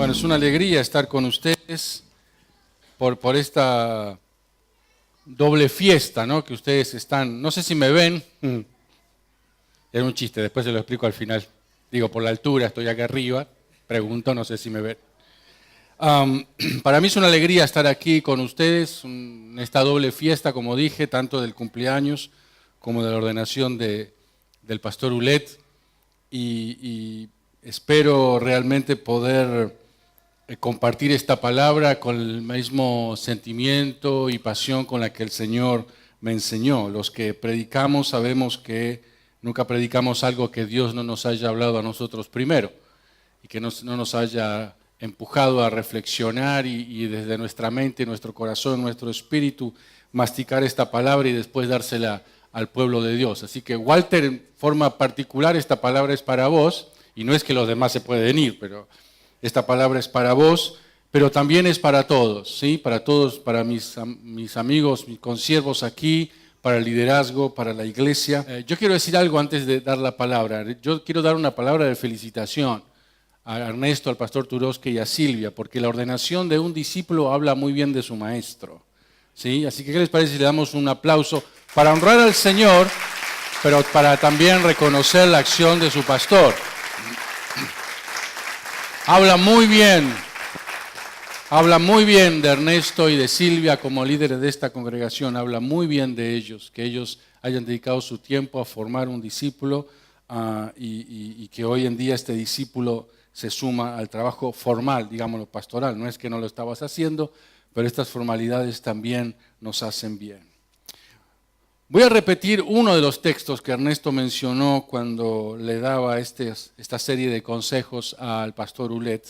Bueno, es una alegría estar con ustedes por esta doble fiesta, ¿no? Que ustedes están, no sé si me ven, era un chiste, después se lo explico al final. Digo, por la altura, estoy acá arriba, pregunto, no sé si me ven. Para mí es una alegría estar aquí con ustedes, en esta doble fiesta, como dije, tanto del cumpleaños como de la ordenación del pastor Ulet, y espero realmente poder compartir esta palabra con el mismo sentimiento y pasión con la que el Señor me enseñó. Los que predicamos sabemos que nunca predicamos algo que Dios no nos haya hablado a nosotros primero y que no nos haya empujado a reflexionar y desde nuestra mente, nuestro corazón, nuestro espíritu, masticar esta palabra y después dársela al pueblo de Dios. Así que Walter, en forma particular, esta palabra es para vos, y no es que los demás se pueden ir, pero esta palabra es para vos, pero también es para todos, ¿sí? Para todos, para mis amigos, mis consiervos aquí, para el liderazgo, para la iglesia. Yo quiero decir algo antes de dar la palabra. Yo quiero dar una palabra de felicitación a Ernesto, al pastor Turoske y a Silvia, porque la ordenación de un discípulo habla muy bien de su maestro, ¿sí? Así que, ¿qué les parece si le damos un aplauso para honrar al Señor, pero para también reconocer la acción de su pastor? Habla muy bien de Ernesto y de Silvia como líderes de esta congregación, habla muy bien de ellos, que ellos hayan dedicado su tiempo a formar un discípulo y que hoy en día este discípulo se suma al trabajo formal, digámoslo, pastoral. No es que no lo estabas haciendo, pero estas formalidades también nos hacen bien. Voy a repetir uno de los textos que Ernesto mencionó cuando le daba esta serie de consejos al pastor Ulet,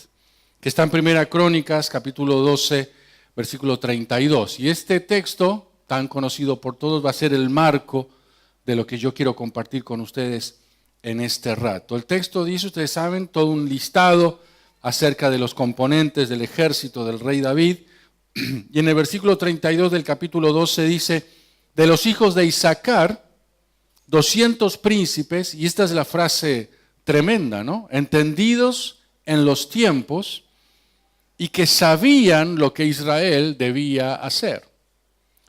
que está en 1 Crónicas, capítulo 12, versículo 32. Y este texto, tan conocido por todos, va a ser el marco de lo que yo quiero compartir con ustedes en este rato. El texto dice, ustedes saben, todo un listado acerca de los componentes del ejército del rey David. Y en el versículo 32 del capítulo 12 dice: de los hijos de Isaacar, 200 príncipes, y esta es la frase tremenda, ¿no? Entendidos en los tiempos y que sabían lo que Israel debía hacer,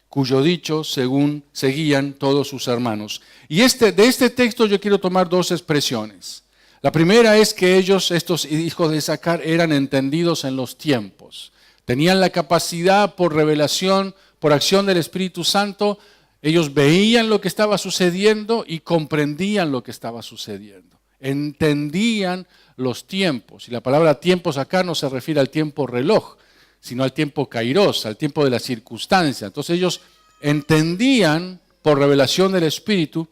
cuyo dicho según seguían todos sus hermanos. Y de este texto yo quiero tomar dos expresiones. La primera es que ellos, estos hijos de Isaacar, eran entendidos en los tiempos. Tenían la capacidad por revelación, por acción del Espíritu Santo. Ellos veían lo que estaba sucediendo y comprendían lo que estaba sucediendo. Entendían los tiempos. Y la palabra tiempos acá no se refiere al tiempo reloj, sino al tiempo kairos, al tiempo de la circunstancia. Entonces ellos entendían por revelación del Espíritu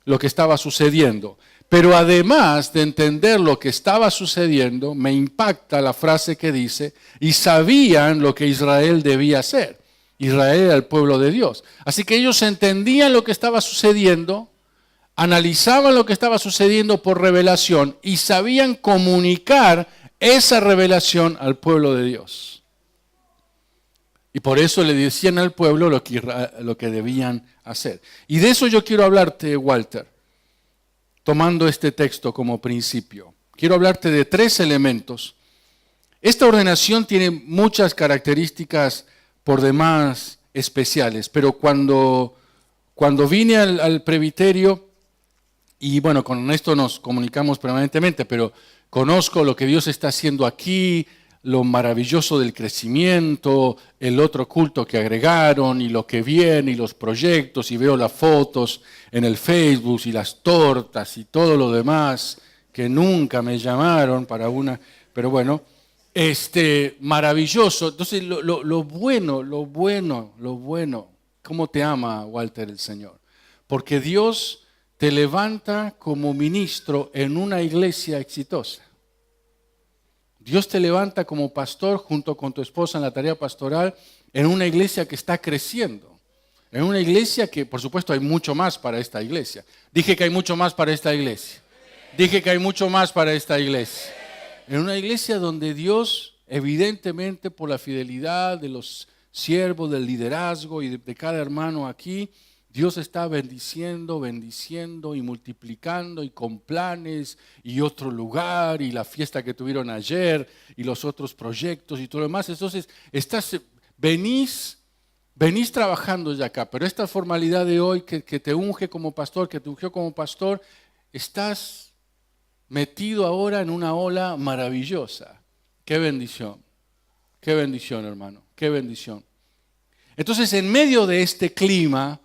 lo que estaba sucediendo. Pero además de entender lo que estaba sucediendo, me impacta la frase que dice, y sabían lo que Israel debía hacer. Israel era el pueblo de Dios. Así que ellos entendían lo que estaba sucediendo, analizaban lo que estaba sucediendo por revelación y sabían comunicar esa revelación al pueblo de Dios. Y por eso le decían al pueblo lo que debían hacer. Y de eso yo quiero hablarte, Walter, tomando este texto como principio. Quiero hablarte de 3 elementos. Esta ordenación tiene muchas características por demás especiales, pero cuando vine al presbiterio, y bueno, con esto nos comunicamos permanentemente, pero conozco lo que Dios está haciendo aquí, lo maravilloso del crecimiento, el otro culto que agregaron, y lo que viene, y los proyectos, y veo las fotos en el Facebook, y las tortas, y todo lo demás, que nunca me llamaron para una, pero bueno, maravilloso. Entonces, lo bueno, ¿cómo te ama, Walter, el Señor? Porque Dios te levanta como ministro en una iglesia exitosa. Dios te levanta como pastor junto con tu esposa en la tarea pastoral en una iglesia que está creciendo. En una iglesia que, por supuesto, hay mucho más para esta iglesia. Dije que hay mucho más para esta iglesia. Dije que hay mucho más para esta iglesia. En una iglesia donde Dios, evidentemente por la fidelidad de los siervos, del liderazgo y de cada hermano aquí, Dios está bendiciendo, bendiciendo y multiplicando y con planes y otro lugar y la fiesta que tuvieron ayer y los otros proyectos y todo lo demás. Entonces, venís trabajando ya acá, pero esta formalidad de hoy que te unge como pastor, que te ungió como pastor, estás metido ahora en una ola maravillosa. Qué bendición, hermano, qué bendición. Entonces, en medio de este clima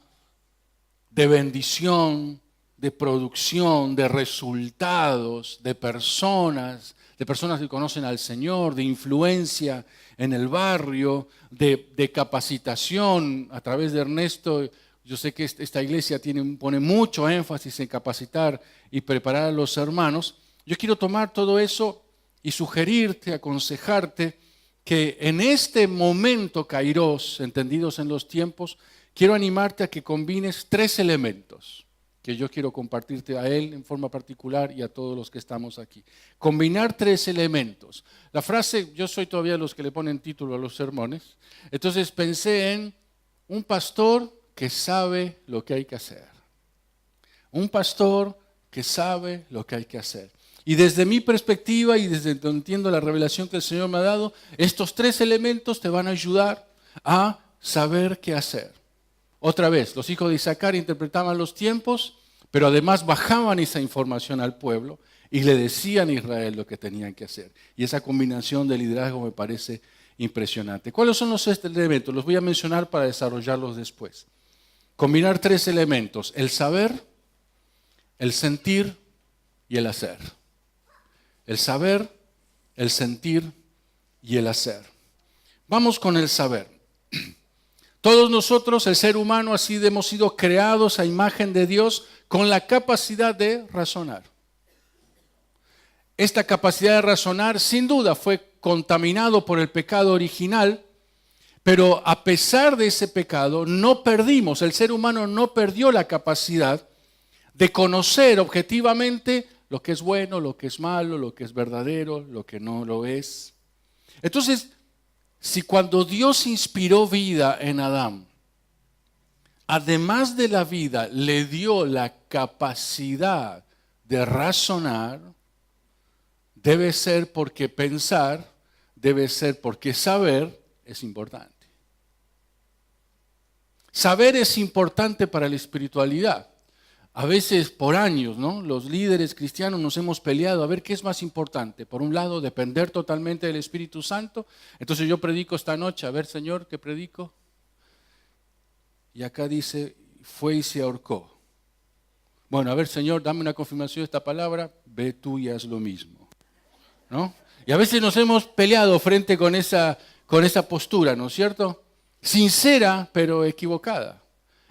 de bendición, de producción, de resultados, de personas que conocen al Señor, de influencia en el barrio, de capacitación a través de Ernesto. Yo sé que esta iglesia pone mucho énfasis en capacitar y preparar a los hermanos. Yo quiero tomar todo eso y sugerirte, aconsejarte que en este momento kairos, entendidos en los tiempos, quiero animarte a que combines 3 elementos que yo quiero compartirte a él en forma particular y a todos los que estamos aquí. Combinar 3 elementos. La frase, yo soy todavía de los que le ponen título a los sermones, entonces pensé en un pastor que sabe lo que hay que hacer. Un pastor que sabe lo que hay que hacer. Y desde mi perspectiva y desde donde entiendo la revelación que el Señor me ha dado, estos 3 elementos te van a ayudar a saber qué hacer. Otra vez, los hijos de Isaacar interpretaban los tiempos, pero además bajaban esa información al pueblo y le decían a Israel lo que tenían que hacer. Y esa combinación de liderazgo me parece impresionante. ¿Cuáles son los elementos? Los voy a mencionar para desarrollarlos después. Combinar 3 elementos: el saber, el sentir y el hacer. El saber, el sentir y el hacer. Vamos con el saber. Todos nosotros, el ser humano, así hemos sido creados a imagen de Dios con la capacidad de razonar. Esta capacidad de razonar, sin duda, fue contaminado por el pecado original, pero a pesar de ese pecado, el ser humano no perdió la capacidad de conocer objetivamente lo que es bueno, lo que es malo, lo que es verdadero, lo que no lo es. Entonces, si cuando Dios inspiró vida en Adán, además de la vida, le dio la capacidad de razonar, debe ser porque pensar, debe ser porque saber es importante. Saber es importante para la espiritualidad. A veces por años, ¿no? Los líderes cristianos nos hemos peleado a ver qué es más importante. Por un lado, depender totalmente del Espíritu Santo. Entonces yo predico esta noche, a ver, Señor, ¿qué predico? Y acá dice, fue y se ahorcó. Bueno, a ver, Señor, dame una confirmación de esta palabra, ve tú y haz lo mismo, ¿no? Y a veces nos hemos peleado frente con esa postura, ¿no es cierto? Sincera, pero equivocada.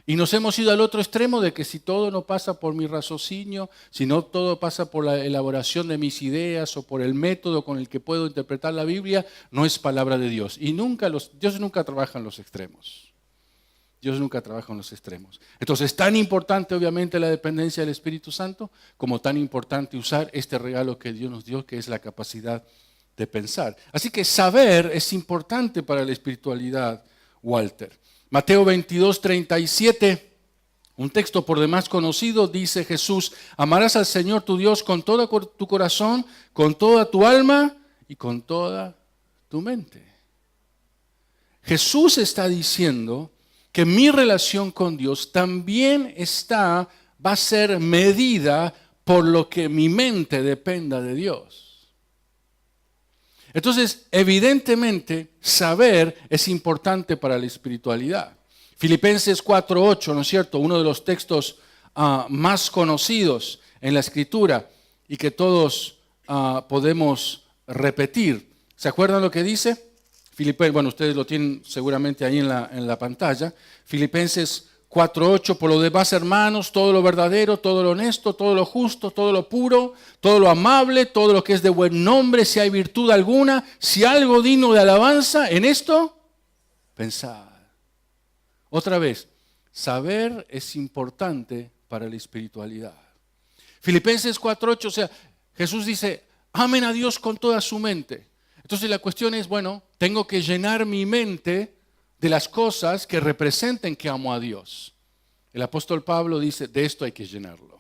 Y nos hemos ido al otro extremo de que si todo no pasa por mi raciocinio, si no todo pasa por la elaboración de mis ideas o por el método con el que puedo interpretar la Biblia, no es palabra de Dios. Y Dios nunca trabaja en los extremos. Dios nunca trabaja en los extremos. Entonces es tan importante obviamente la dependencia del Espíritu Santo como tan importante usar este regalo que Dios nos dio, que es la capacidad de pensar. Así que saber es importante para la espiritualidad, Walter. Mateo 22:37, un texto por demás conocido, dice Jesús: amarás al Señor tu Dios con todo tu corazón, con toda tu alma y con toda tu mente. Jesús está diciendo que mi relación con Dios también va a ser medida por lo que mi mente dependa de Dios. Entonces, evidentemente, saber es importante para la espiritualidad. Filipenses 4:8, ¿no es cierto? Uno de los textos más conocidos en la Escritura y que todos podemos repetir. ¿Se acuerdan lo que dice? Bueno, ustedes lo tienen seguramente ahí en la pantalla. Filipenses 4:8, por lo demás, hermanos, todo lo verdadero, todo lo honesto, todo lo justo, todo lo puro, todo lo amable, todo lo que es de buen nombre, si hay virtud alguna, si algo digno de alabanza, en esto, pensad. Otra vez, saber es importante para la espiritualidad. Filipenses 4:8, o sea, Jesús dice, amen a Dios con toda su mente. Entonces la cuestión es, bueno, tengo que llenar mi mente de las cosas que representen que amo a Dios. El apóstol Pablo dice, de esto hay que llenarlo.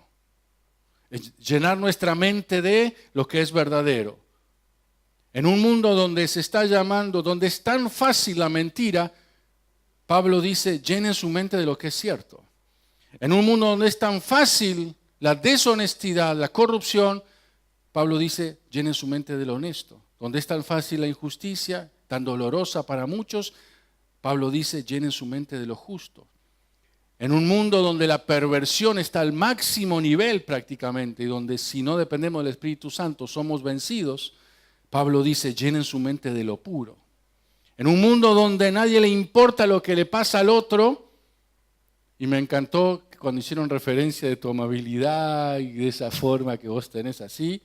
Llenar nuestra mente de lo que es verdadero. En un mundo donde se está llamando, donde es tan fácil la mentira, Pablo dice, llenen su mente de lo que es cierto. En un mundo donde es tan fácil la deshonestidad, la corrupción, Pablo dice, llenen su mente de lo honesto. Donde es tan fácil la injusticia, tan dolorosa para muchos, Pablo dice, llenen su mente de lo justo. En un mundo donde la perversión está al máximo nivel prácticamente, y donde si no dependemos del Espíritu Santo somos vencidos, Pablo dice, llenen su mente de lo puro. En un mundo donde a nadie le importa lo que le pasa al otro, y me encantó cuando hicieron referencia de tu amabilidad y de esa forma que vos tenés así,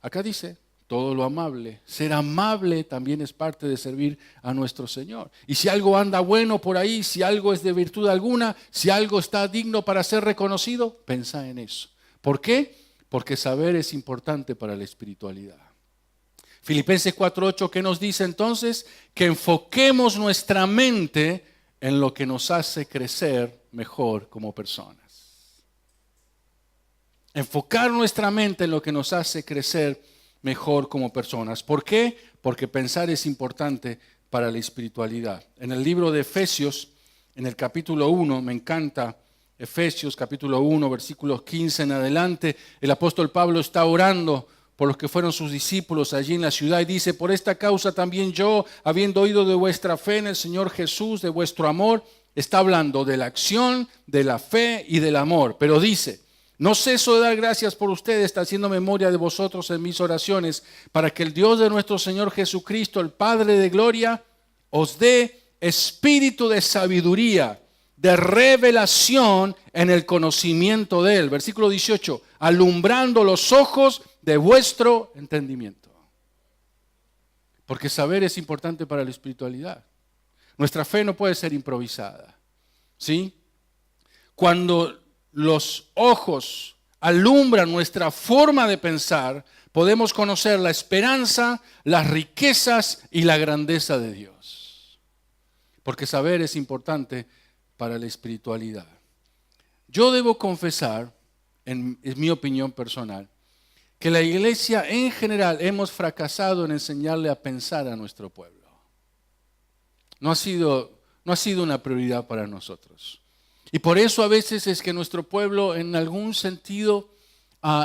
acá dice, todo lo amable. Ser amable también es parte de servir a nuestro Señor. Y si algo anda bueno por ahí, si algo es de virtud alguna, si algo está digno para ser reconocido, pensá en eso. ¿Por qué? Porque saber es importante para la espiritualidad. Filipenses 4:8, ¿qué nos dice entonces? Que enfoquemos nuestra mente en lo que nos hace crecer mejor como personas. Enfocar nuestra mente en lo que nos hace crecer mejor como personas. ¿Por qué? Porque pensar es importante para la espiritualidad. En el libro de Efesios, en el capítulo 1, me encanta Efesios capítulo 1, versículos 15 en adelante, el apóstol Pablo está orando por los que fueron sus discípulos allí en la ciudad y dice, por esta causa también yo, habiendo oído de vuestra fe en el Señor Jesús, de vuestro amor, está hablando de la acción, de la fe y del amor, pero dice, no ceso de dar gracias por ustedes, haciendo memoria de vosotros en mis oraciones, para que el Dios de nuestro Señor Jesucristo, el Padre de gloria, os dé espíritu de sabiduría, de revelación en el conocimiento de Él. Versículo 18, alumbrando los ojos de vuestro entendimiento. Porque saber es importante para la espiritualidad. Nuestra fe no puede ser improvisada, ¿sí? Cuando los ojos alumbran nuestra forma de pensar, podemos conocer la esperanza, las riquezas y la grandeza de Dios. Porque saber es importante para la espiritualidad. Yo debo confesar, en mi opinión personal, que la iglesia en general hemos fracasado en enseñarle a pensar a nuestro pueblo. No ha sido una prioridad para nosotros. Y por eso a veces es que nuestro pueblo en algún sentido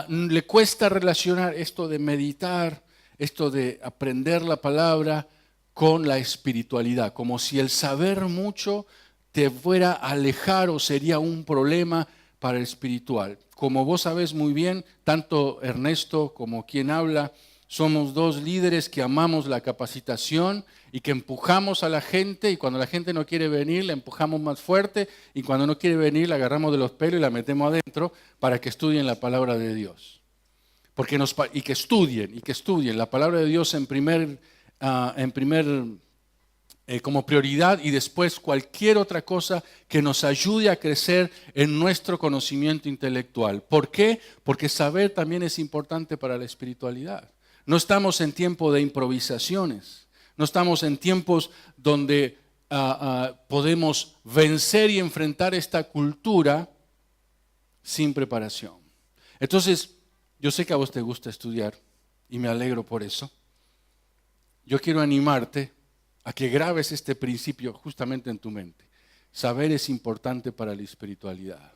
le cuesta relacionar esto de meditar, esto de aprender la palabra con la espiritualidad, como si el saber mucho te fuera a alejar o sería un problema para el espiritual. Como vos sabés muy bien, tanto Ernesto como quien habla, somos dos líderes que amamos la capacitación y que empujamos a la gente, y cuando la gente no quiere venir, la empujamos más fuerte, y cuando no quiere venir, la agarramos de los pelos y la metemos adentro para que estudien la palabra de Dios. Y que estudien la palabra de Dios como prioridad, y después cualquier otra cosa que nos ayude a crecer en nuestro conocimiento intelectual. ¿Por qué? Porque saber también es importante para la espiritualidad. No estamos en tiempo de improvisaciones, no estamos en tiempos donde podemos vencer y enfrentar esta cultura sin preparación. Entonces, yo sé que a vos te gusta estudiar y me alegro por eso. Yo quiero animarte a que grabes este principio justamente en tu mente. Saber es importante para la espiritualidad.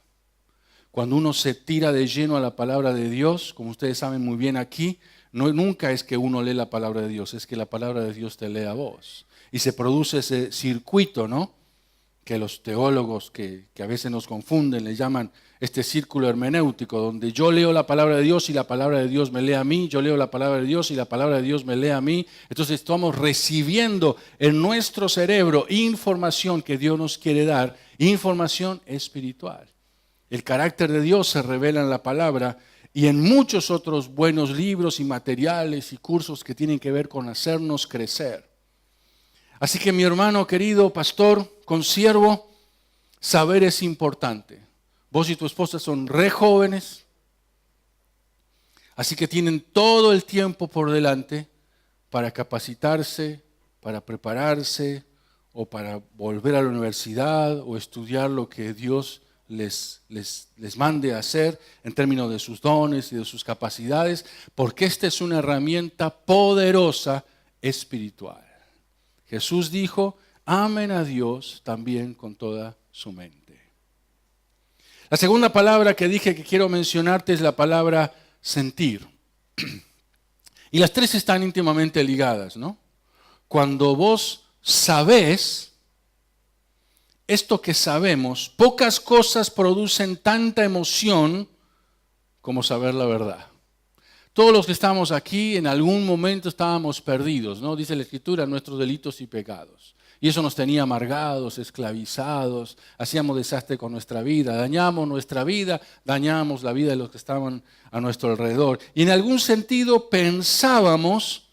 Cuando uno se tira de lleno a la palabra de Dios, como ustedes saben muy bien aquí, nunca es que uno lee la palabra de Dios, es que la palabra de Dios te lee a vos. Y se produce ese circuito, ¿no? Que los teólogos que a veces nos confunden, le llaman este círculo hermenéutico, donde yo leo la palabra de Dios y la palabra de Dios me lee a mí, yo leo la palabra de Dios y la palabra de Dios me lee a mí. Entonces estamos recibiendo en nuestro cerebro información que Dios nos quiere dar, información espiritual. El carácter de Dios se revela en la palabra y en muchos otros buenos libros y materiales y cursos que tienen que ver con hacernos crecer. Así que mi hermano querido, pastor, consiervo, saber es importante. Vos y tu esposa son re jóvenes, así que tienen todo el tiempo por delante para capacitarse, para prepararse o para volver a la universidad o estudiar lo que Dios les mande a hacer en términos de sus dones y de sus capacidades, porque esta es una herramienta poderosa espiritual. Jesús dijo, amen a Dios también con toda su mente. La segunda palabra que dije que quiero mencionarte es la palabra sentir. Y las tres están íntimamente ligadas, ¿no? Cuando vos sabés, esto que sabemos, pocas cosas producen tanta emoción como saber la verdad. Todos los que estamos aquí en algún momento estábamos perdidos, ¿no? Dice la Escritura, nuestros delitos y pecados. Y eso nos tenía amargados, esclavizados, hacíamos desastre con nuestra vida, dañamos nuestra vida, dañamos la vida de los que estaban a nuestro alrededor. Y en algún sentido pensábamos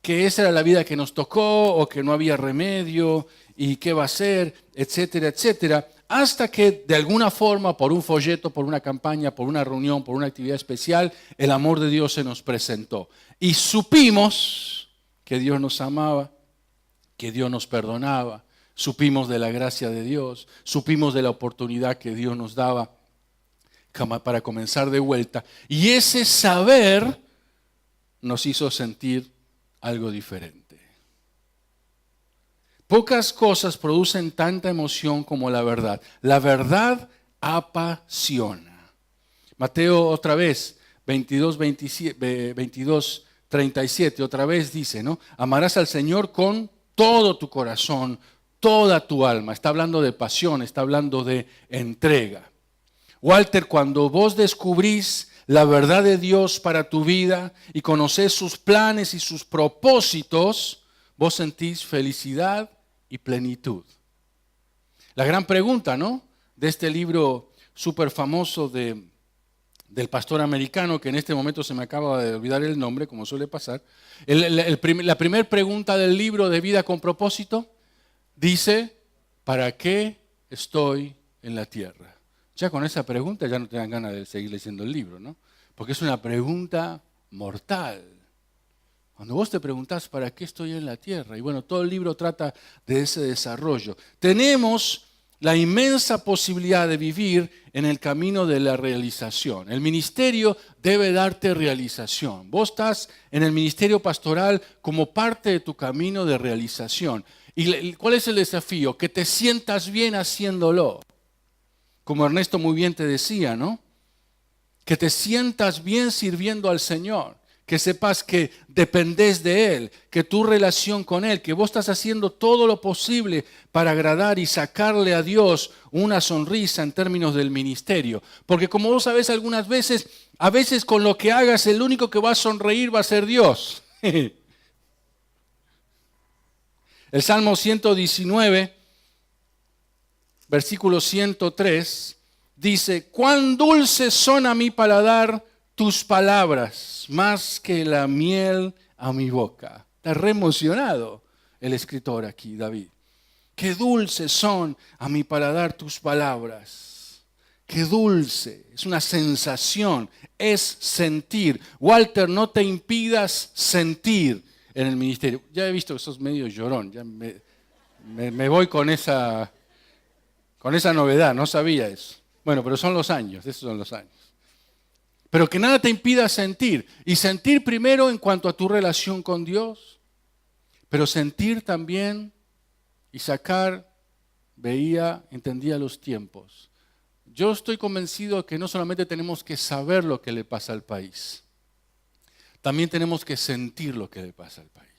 que esa era la vida que nos tocó o que no había remedio y qué va a ser, etcétera, etcétera, hasta que de alguna forma, por un folleto, por una campaña, por una reunión, por una actividad especial, el amor de Dios se nos presentó. Y supimos que Dios nos amaba, que Dios nos perdonaba, supimos de la gracia de Dios, supimos de la oportunidad que Dios nos daba para comenzar de vuelta. Y ese saber nos hizo sentir algo diferente. Pocas cosas producen tanta emoción como la verdad. La verdad apasiona. Mateo otra vez, 22:37, otra vez dice, ¿no? Amarás al Señor con todo tu corazón, toda tu alma. Está hablando de pasión, está hablando de entrega. Walter, cuando vos descubrís la verdad de Dios para tu vida y conocés sus planes y sus propósitos, vos sentís felicidad y plenitud. La gran pregunta, ¿no?, de este libro súper famoso del pastor americano, que en este momento se me acaba de olvidar el nombre, como suele pasar. La primera pregunta del libro de Vida con Propósito dice, ¿para qué estoy en la tierra? Ya con esa pregunta ya no te dan ganas de seguir leyendo el libro, ¿no? Porque es una pregunta mortal. Cuando vos te preguntás, ¿para qué estoy en la tierra? Y bueno, todo el libro trata de ese desarrollo. Tenemos la inmensa posibilidad de vivir en el camino de la realización. El ministerio debe darte realización. Vos estás en el ministerio pastoral como parte de tu camino de realización. ¿Y cuál es el desafío? Que te sientas bien haciéndolo. Como Ernesto muy bien te decía, ¿no? Que te sientas bien sirviendo al Señor. Que sepas que dependés de Él, que tu relación con Él, que vos estás haciendo todo lo posible para agradar y sacarle a Dios una sonrisa en términos del ministerio. Porque como vos sabés algunas veces, a veces con lo que hagas el único que va a sonreír va a ser Dios. El Salmo 119, versículo 103, dice, cuán dulces son a mi paladar tus palabras, más que la miel a mi boca. Está re emocionado el escritor aquí, David. Qué dulces son a mi paladar tus palabras. Qué dulce, es una sensación, es sentir. Walter, no te impidas sentir en el ministerio. Ya he visto que sos medio llorón, ya me voy con esa novedad, no sabía eso. Bueno, pero son los años, esos son los años. Pero que nada te impida sentir. Y sentir primero en cuanto a tu relación con Dios. Pero sentir también y sacar, veía, entendía los tiempos. Yo estoy convencido que no solamente tenemos que saber lo que le pasa al país. También tenemos que sentir lo que le pasa al país.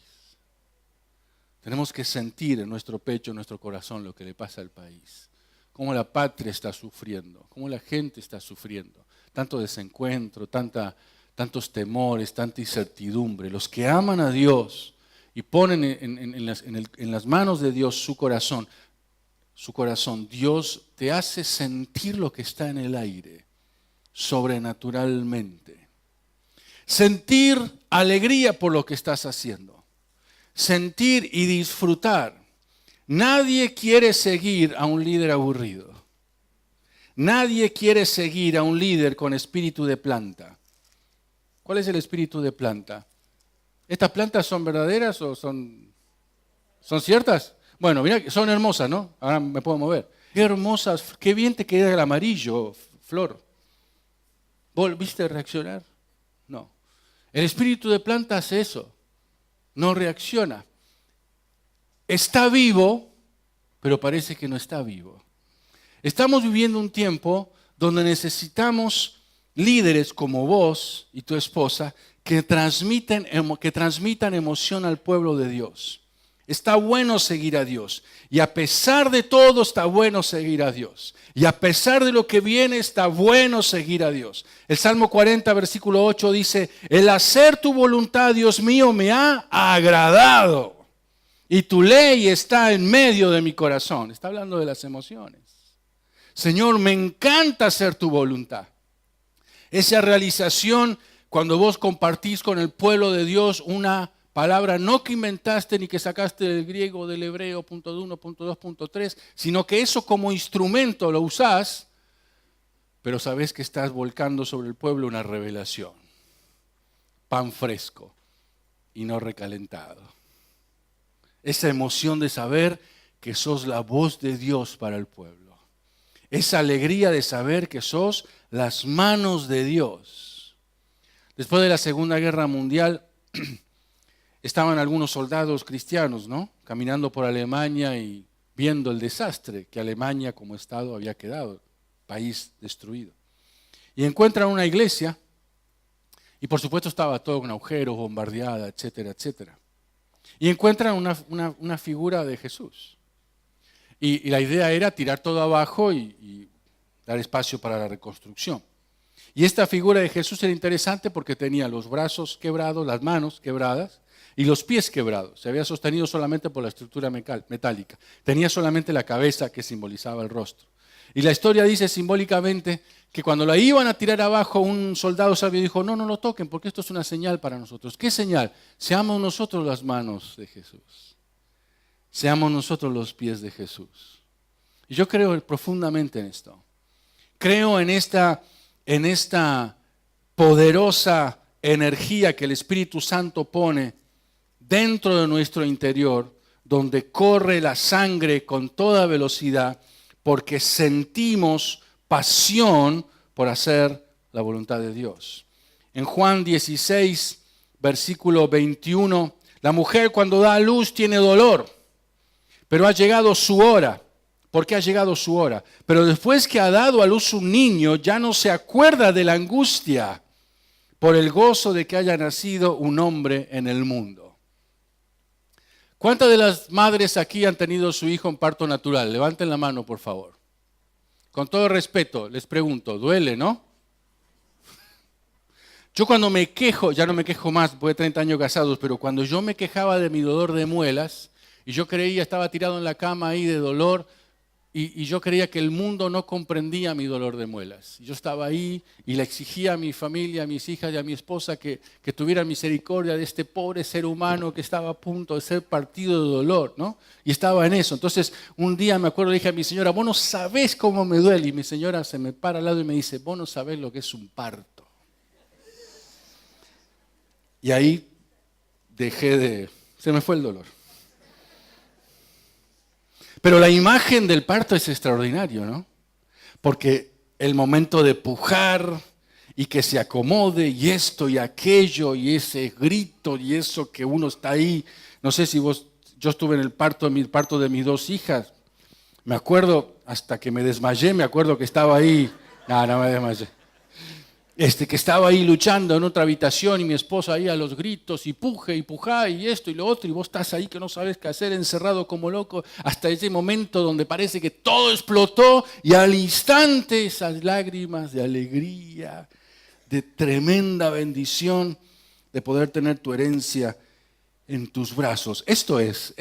Tenemos que sentir en nuestro pecho, en nuestro corazón lo que le pasa al país. Cómo la patria está sufriendo, cómo la gente está sufriendo. Tanto desencuentro, tantos temores, tanta incertidumbre. Los que aman a Dios y ponen en las manos de Dios su corazón, Dios te hace sentir lo que está en el aire, sobrenaturalmente. Sentir alegría por lo que estás haciendo. Sentir y disfrutar. Nadie quiere seguir a un líder aburrido. Nadie quiere seguir a un líder con espíritu de planta. ¿Cuál es el espíritu de planta? ¿Estas plantas son verdaderas o son ciertas? Bueno, mira, son hermosas, ¿no? Ahora me puedo mover. Qué hermosas, qué bien te queda el amarillo, Flor. ¿Volviste a reaccionar? No. El espíritu de planta hace eso. No reacciona. Está vivo, pero parece que no está vivo. Estamos viviendo un tiempo donde necesitamos líderes como vos y tu esposa que transmitan emoción al pueblo de Dios. Está bueno seguir a Dios. Y a pesar de todo está bueno seguir a Dios. Y a pesar de lo que viene está bueno seguir a Dios. El Salmo 40, versículo 8 dice, el hacer tu voluntad, Dios mío, me ha agradado. Y tu ley está en medio de mi corazón. Está hablando de las emociones. Señor, me encanta hacer tu voluntad. Esa realización cuando vos compartís con el pueblo de Dios una palabra no que inventaste ni que sacaste del griego, del hebreo, punto 1, punto 2, punto 3, sino que eso como instrumento lo usás, pero sabés que estás volcando sobre el pueblo una revelación. Pan fresco y no recalentado. Esa emoción de saber que sos la voz de Dios para el pueblo. Esa alegría de saber que sos las manos de Dios. Después de la Segunda Guerra Mundial, estaban algunos soldados cristianos, ¿no? Caminando por Alemania y viendo el desastre que Alemania como Estado había quedado, país destruido. Y encuentran una iglesia, y por supuesto estaba todo con agujeros, bombardeada, etcétera, etcétera. Y encuentran una figura de Jesús. Y la idea era tirar todo abajo y dar espacio para la reconstrucción. Y esta figura de Jesús era interesante porque tenía los brazos quebrados, las manos quebradas y los pies quebrados. Se había sostenido solamente por la estructura metálica. Tenía solamente la cabeza que simbolizaba el rostro. Y la historia dice simbólicamente que cuando la iban a tirar abajo, un soldado sabio dijo, no lo toquen porque esto es una señal para nosotros. ¿Qué señal? Seamos nosotros las manos de Jesús. Seamos nosotros los pies de Jesús. Y yo creo profundamente en esto. Creo en esta poderosa energía que el Espíritu Santo pone dentro de nuestro interior, donde corre la sangre con toda velocidad, porque sentimos pasión por hacer la voluntad de Dios. En Juan 16, versículo 21, la mujer cuando da a luz tiene dolor, pero ha llegado su hora. Porque ha llegado su hora. Pero después que ha dado a luz un niño, ya no se acuerda de la angustia por el gozo de que haya nacido un hombre en el mundo. ¿Cuántas de las madres aquí han tenido su hijo en parto natural? Levanten la mano, por favor. Con todo respeto, les pregunto, ¿duele, no? Yo cuando me quejo, ya no me quejo más, después de 30 años casados, pero cuando yo me quejaba de mi dolor de muelas, y yo creía, estaba tirado en la cama ahí de dolor, y yo creía que el mundo no comprendía mi dolor de muelas. Yo estaba ahí y le exigía a mi familia, a mis hijas y a mi esposa que tuvieran misericordia de este pobre ser humano que estaba a punto de ser partido de dolor, ¿no? Y estaba en eso. Entonces, un día me acuerdo, le dije a mi señora, vos no sabés cómo me duele. Y mi señora se me para al lado y me dice, vos no sabés lo que es un parto. Y ahí se me fue el dolor. Pero la imagen del parto es extraordinario, ¿no? Porque el momento de pujar y que se acomode y esto y aquello y ese grito y eso que uno está ahí. No sé si yo estuve en el parto de mis dos hijas. Me acuerdo, hasta que me desmayé, me acuerdo que estaba ahí. No me desmayé. Que estaba ahí luchando en otra habitación y mi esposa ahí a los gritos y puje y pujá y esto y lo otro y vos estás ahí que no sabes qué hacer, encerrado como loco, hasta ese momento donde parece que todo explotó y al instante esas lágrimas de alegría, de tremenda bendición de poder tener tu herencia en tus brazos. Esto es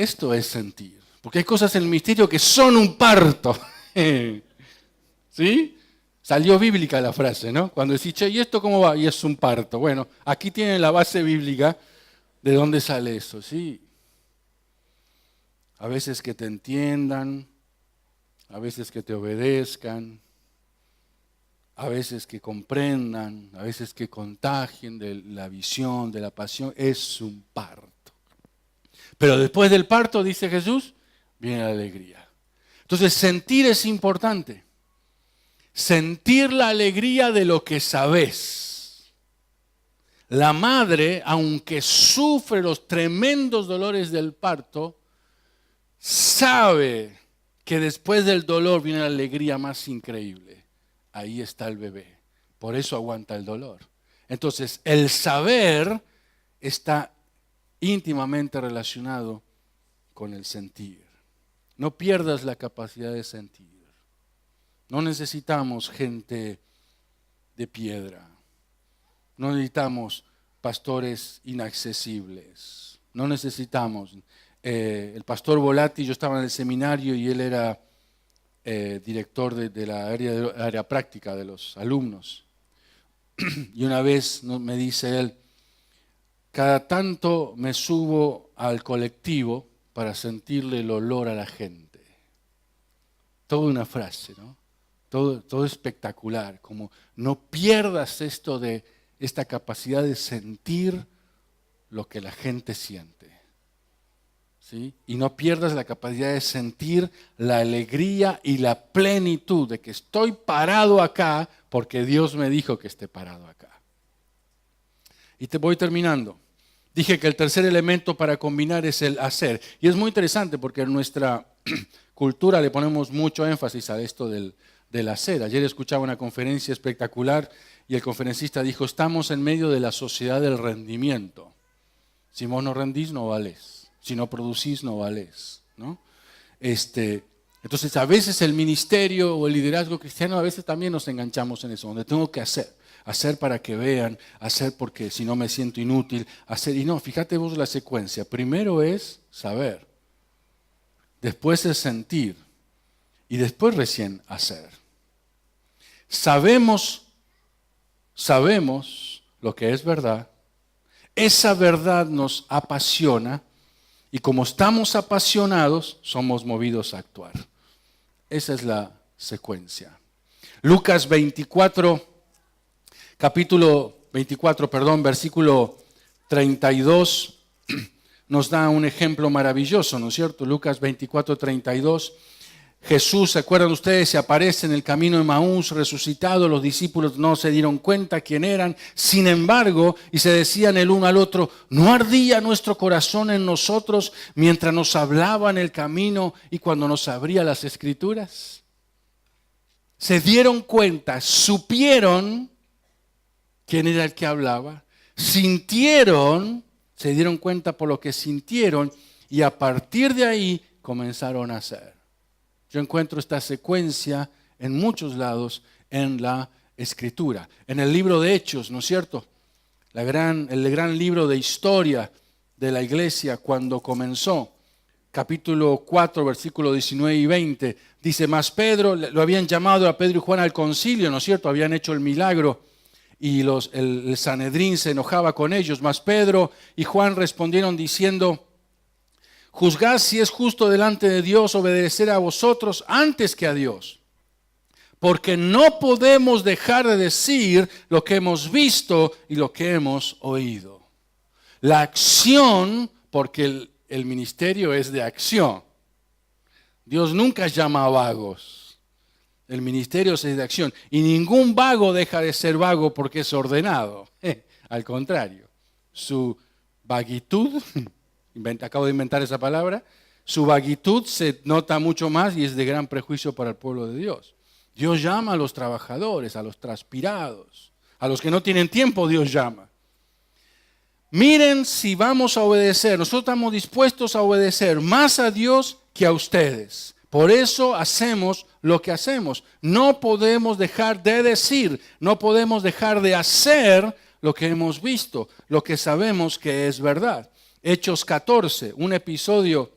sentir, porque hay cosas en el misterio que son un parto. ¿Sí? Salió bíblica la frase, ¿no? Cuando decís, che, ¿y esto cómo va? Y es un parto. Bueno, aquí tienen la base bíblica de dónde sale eso, ¿sí? A veces que te entiendan, a veces que te obedezcan, a veces que comprendan, a veces que contagien de la visión, de la pasión, es un parto. Pero después del parto, dice Jesús, viene la alegría. Entonces, sentir es importante. Sentir la alegría de lo que sabes. La madre, aunque sufre los tremendos dolores del parto, sabe que después del dolor viene la alegría más increíble. Ahí está el bebé. Por eso aguanta el dolor. Entonces, el saber está íntimamente relacionado con el sentir. No pierdas la capacidad de sentir. No necesitamos gente de piedra. No necesitamos pastores inaccesibles. No necesitamos. El pastor Volati, yo estaba en el seminario y él era director de la área práctica de los alumnos. Y una vez me dice él, cada tanto me subo al colectivo para sentirle el olor a la gente. Toda una frase, ¿no? Todo espectacular, como no pierdas esta capacidad de sentir lo que la gente siente. ¿Sí? Y no pierdas la capacidad de sentir la alegría y la plenitud de que estoy parado acá porque Dios me dijo que esté parado acá. Y te voy terminando. Dije que el tercer elemento para combinar es el hacer. Y es muy interesante porque en nuestra cultura le ponemos mucho énfasis a esto del hacer. Ayer escuchaba una conferencia espectacular y el conferencista dijo, estamos en medio de la sociedad del rendimiento. Si vos no rendís, no valés. Si no producís, no valés, ¿no? Entonces, a veces el ministerio o el liderazgo cristiano, a veces también nos enganchamos en eso, donde tengo que hacer para que vean, hacer porque si no me siento inútil, hacer. Y no, fíjate vos la secuencia. Primero es saber, después es sentir y después recién hacer. Sabemos lo que es verdad, esa verdad nos apasiona. Y como estamos apasionados, somos movidos a actuar. Esa es la secuencia. Lucas 24, versículo 32, nos da un ejemplo maravilloso, ¿no es cierto? Lucas 24, 32. Jesús, ¿se acuerdan ustedes? Se aparece en el camino de Maús resucitado, los discípulos no se dieron cuenta quién eran, sin embargo, y se decían el uno al otro, ¿no ardía nuestro corazón en nosotros mientras nos hablaba en el camino y cuando nos abría las Escrituras? Se dieron cuenta, supieron quién era el que hablaba, sintieron, se dieron cuenta por lo que sintieron y a partir de ahí comenzaron a hacer. Yo encuentro esta secuencia en muchos lados en la Escritura. En el libro de Hechos, ¿no es cierto? El gran libro de historia de la iglesia cuando comenzó. Capítulo 4, versículos 19 y 20. Dice, mas Pedro, lo habían llamado a Pedro y Juan al concilio, ¿no es cierto? Habían hecho el milagro y el Sanedrín se enojaba con ellos. Mas Pedro y Juan respondieron diciendo, juzgad si es justo delante de Dios obedecer a vosotros antes que a Dios. Porque no podemos dejar de decir lo que hemos visto y lo que hemos oído. La acción, porque el ministerio es de acción. Dios nunca llama a vagos. El ministerio es de acción. Y ningún vago deja de ser vago porque es ordenado. Al contrario, su vaguitud... acabo de inventar esa palabra, su vaguitud se nota mucho más y es de gran prejuicio para el pueblo de Dios. Dios llama a los trabajadores, a los transpirados, a los que no tienen tiempo Dios llama. Miren si vamos a obedecer, nosotros estamos dispuestos a obedecer más a Dios que a ustedes. Por eso hacemos lo que hacemos. No podemos dejar de decir, no podemos dejar de hacer lo que hemos visto, lo que sabemos que es verdad. Hechos 14, un episodio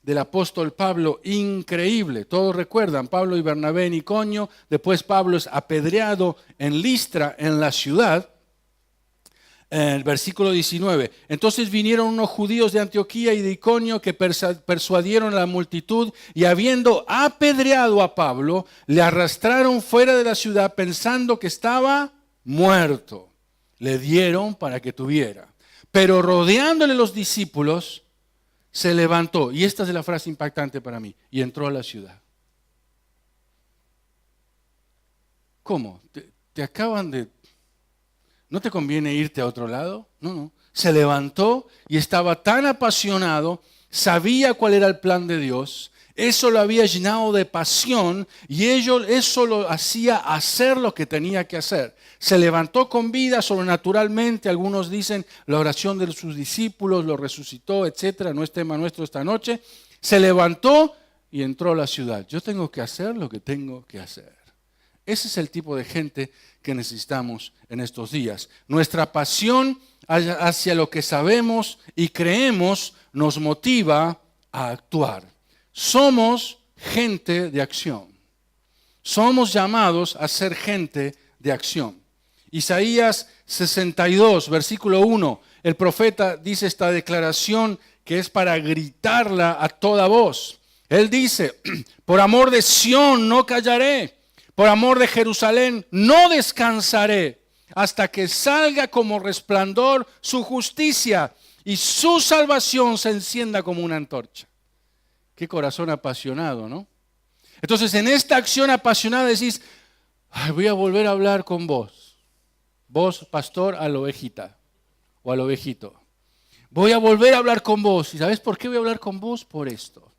del apóstol Pablo increíble. Todos recuerdan, Pablo y Bernabé en Iconio, después Pablo es apedreado en Listra, en la ciudad. El versículo 19. Entonces vinieron unos judíos de Antioquía y de Iconio que persuadieron a la multitud y habiendo apedreado a Pablo, le arrastraron fuera de la ciudad pensando que estaba muerto. Le dieron para que tuviera. Pero rodeándole los discípulos, se levantó. Y esta es la frase impactante para mí. Y entró a la ciudad. ¿cómo? ¿Te acaban de... ¿No te conviene irte a otro lado? No, no. Se levantó y estaba tan apasionado, sabía cuál era el plan de Dios, eso lo había llenado de pasión y eso lo hacía hacer lo que tenía que hacer. Se levantó con vida sobrenaturalmente, algunos dicen la oración de sus discípulos, lo resucitó, etcétera, no es tema nuestro esta noche. Se levantó y entró a la ciudad. Yo tengo que hacer lo que tengo que hacer. Ese es el tipo de gente que necesitamos en estos días. Nuestra pasión hacia lo que sabemos y creemos nos motiva a actuar. Somos gente de acción. Somos llamados a ser gente de acción. Isaías 62, versículo 1, el profeta dice esta declaración que es para gritarla a toda voz. Él dice, por amor de Sión no callaré, por amor de Jerusalén no descansaré, hasta que salga como resplandor su justicia y su salvación se encienda como una antorcha. Qué corazón apasionado, ¿no? Entonces en esta acción apasionada decís, voy a volver a hablar con vos. Vos, pastor, a la ovejita o al ovejito. Voy a volver a hablar con vos. ¿Y sabes por qué voy a hablar con vos? Por esto.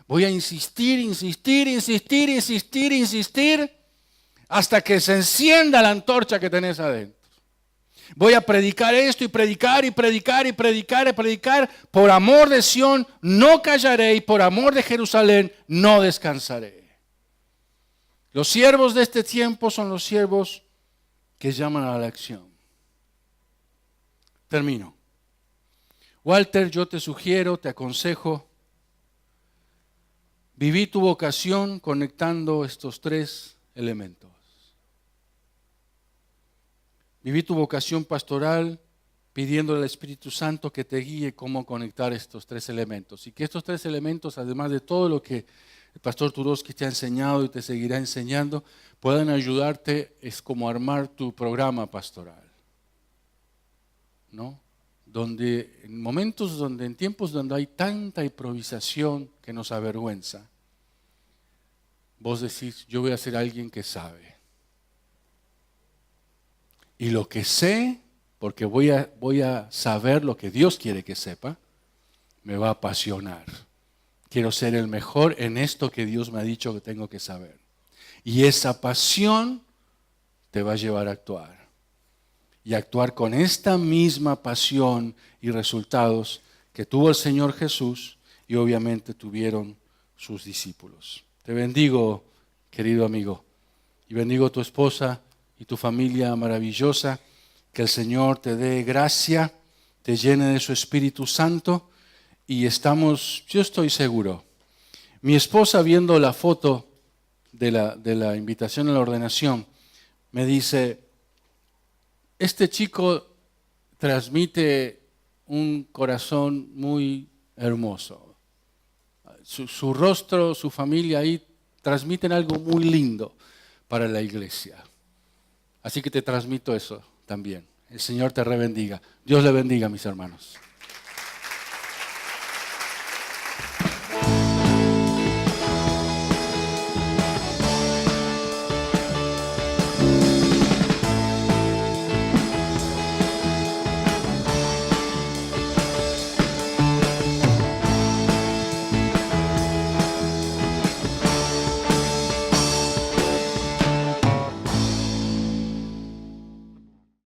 Voy a insistir hasta que se encienda la antorcha que tenés adentro. Voy a predicar esto y predicar. Por amor de Sión no callaré y por amor de Jerusalén no descansaré. Los siervos de este tiempo son los siervos que llaman a la acción. Termino. Walter, yo te sugiero, te aconsejo, viví tu vocación conectando estos tres elementos. Viví tu vocación pastoral pidiéndole al Espíritu Santo que te guíe cómo conectar estos tres elementos. Y que estos tres elementos, además de todo lo que el pastor Turoski te ha enseñado y te seguirá enseñando, puedan ayudarte, es como armar tu programa pastoral. ¿No? Donde en tiempos donde hay tanta improvisación que nos avergüenza, vos decís, yo voy a ser alguien que sabe. Y lo que sé, porque voy a saber lo que Dios quiere que sepa, me va a apasionar. Quiero ser el mejor en esto que Dios me ha dicho que tengo que saber. Y esa pasión te va a llevar a actuar. Y actuar con esta misma pasión y resultados que tuvo el Señor Jesús y obviamente tuvieron sus discípulos. Te bendigo, querido amigo, y bendigo a tu esposa y tu familia maravillosa, que el Señor te dé gracia, te llene de su Espíritu Santo y yo estoy seguro, mi esposa viendo la foto de la invitación a la ordenación, me dice, este chico transmite un corazón muy hermoso, su rostro, su familia ahí transmiten algo muy lindo para la iglesia. Así que te transmito eso también. El Señor te rebendiga. Dios le bendiga, mis hermanos.